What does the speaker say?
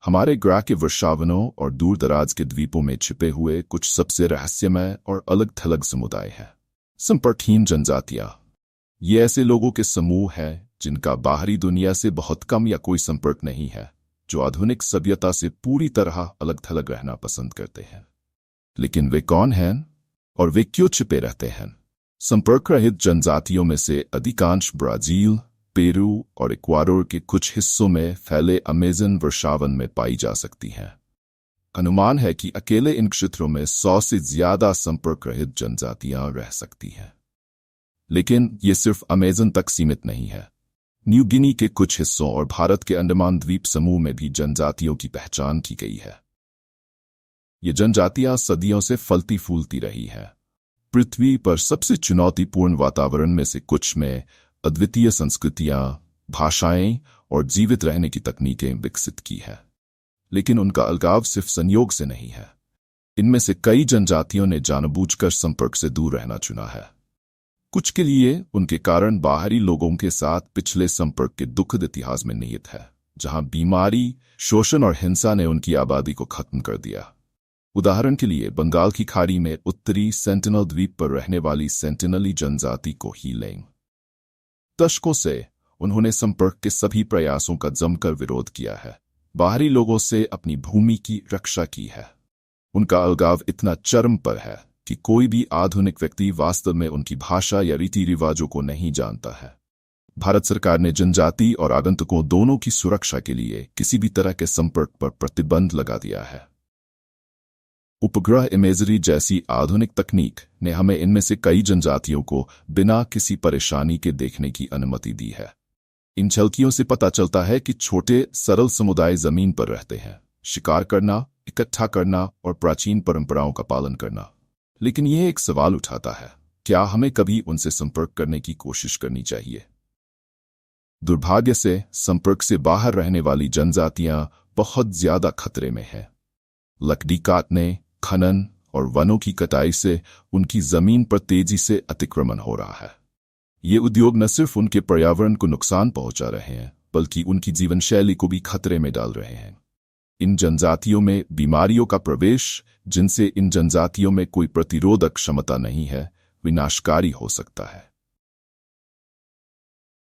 हमारे ग्रह के वर्षावनों और दूर दराज के द्वीपों में छिपे हुए कुछ सबसे रहस्यमय और अलग थलग समुदाय हैं। संपर्कहीन जनजातियां। ये ऐसे लोगों के समूह हैं जिनका बाहरी दुनिया से बहुत कम या कोई संपर्क नहीं है, जो आधुनिक सभ्यता से पूरी तरह अलग थलग रहना पसंद करते हैं। लेकिन वे कौन हैं और वे क्यों छिपे रहते हैं? संपर्क रहित जनजातियों में से अधिकांश ब्राजील, पेरू और इक्वाडोर के कुछ हिस्सों में फैले अमेज़न वर्षावन में पाई जा सकती हैं। अनुमान है कि अकेले इन क्षेत्रों में 100 से ज्यादा संपर्क रहित जनजातियां रह सकती हैं। लेकिन ये सिर्फ अमेज़न तक सीमित नहीं है। न्यू गिनी के कुछ हिस्सों और भारत के अंडमान द्वीप समूह में भी जनजातियों की पहचान की गई है। ये जनजातियां सदियों से फलती फूलती रही हैं। पृथ्वी पर सबसे चुनौतीपूर्ण वातावरण में से कुछ में अद्वितीय संस्कृतियां, भाषाएं और जीवित रहने की तकनीकें विकसित की है। लेकिन उनका अलगाव सिर्फ संयोग से नहीं है। इनमें से कई जनजातियों ने जानबूझकर संपर्क से दूर रहना चुना है। कुछ के लिए उनके कारण बाहरी लोगों के साथ पिछले संपर्क के दुखद इतिहास में निहित है, जहां बीमारी, शोषण और हिंसा ने उनकी आबादी को खत्म कर दिया। उदाहरण के लिए बंगाल की खाड़ी में उत्तरी सेंटिनल द्वीप पर रहने वाली सेंटिनली जनजाति को ही लें। दशकों से उन्होंने संपर्क के सभी प्रयासों का जमकर विरोध किया है, बाहरी लोगों से अपनी भूमि की रक्षा की है। उनका अलगाव इतना चरम पर है कि कोई भी आधुनिक व्यक्ति वास्तव में उनकी भाषा या रीति रिवाजों को नहीं जानता है। भारत सरकार ने जनजाति और आगंतुकों दोनों की सुरक्षा के लिए किसी भी तरह के संपर्क पर प्रतिबंध लगा दिया है। उपग्रह इमेजरी जैसी आधुनिक तकनीक ने हमें इनमें से कई जनजातियों को बिना किसी परेशानी के देखने की अनुमति दी है। इन झलकियों से पता चलता है कि छोटे सरल समुदाय जमीन पर रहते हैं, शिकार करना, इकट्ठा करना और प्राचीन परंपराओं का पालन करना। लेकिन यह एक सवाल उठाता है, क्या हमें कभी उनसे संपर्क करने की कोशिश करनी चाहिए? दुर्भाग्य से संपर्क से बाहर रहने वाली जनजातियां बहुत ज्यादा खतरे में हैं। लकड़ी काटने, खनन और वनों की कटाई से उनकी जमीन पर तेजी से अतिक्रमण हो रहा है। ये उद्योग न सिर्फ उनके पर्यावरण को नुकसान पहुंचा रहे हैं, बल्कि उनकी जीवन शैली को भी खतरे में डाल रहे हैं। इन जनजातियों में बीमारियों का प्रवेश, जिनसे इन जनजातियों में कोई प्रतिरोधक क्षमता नहीं है, विनाशकारी हो सकता है।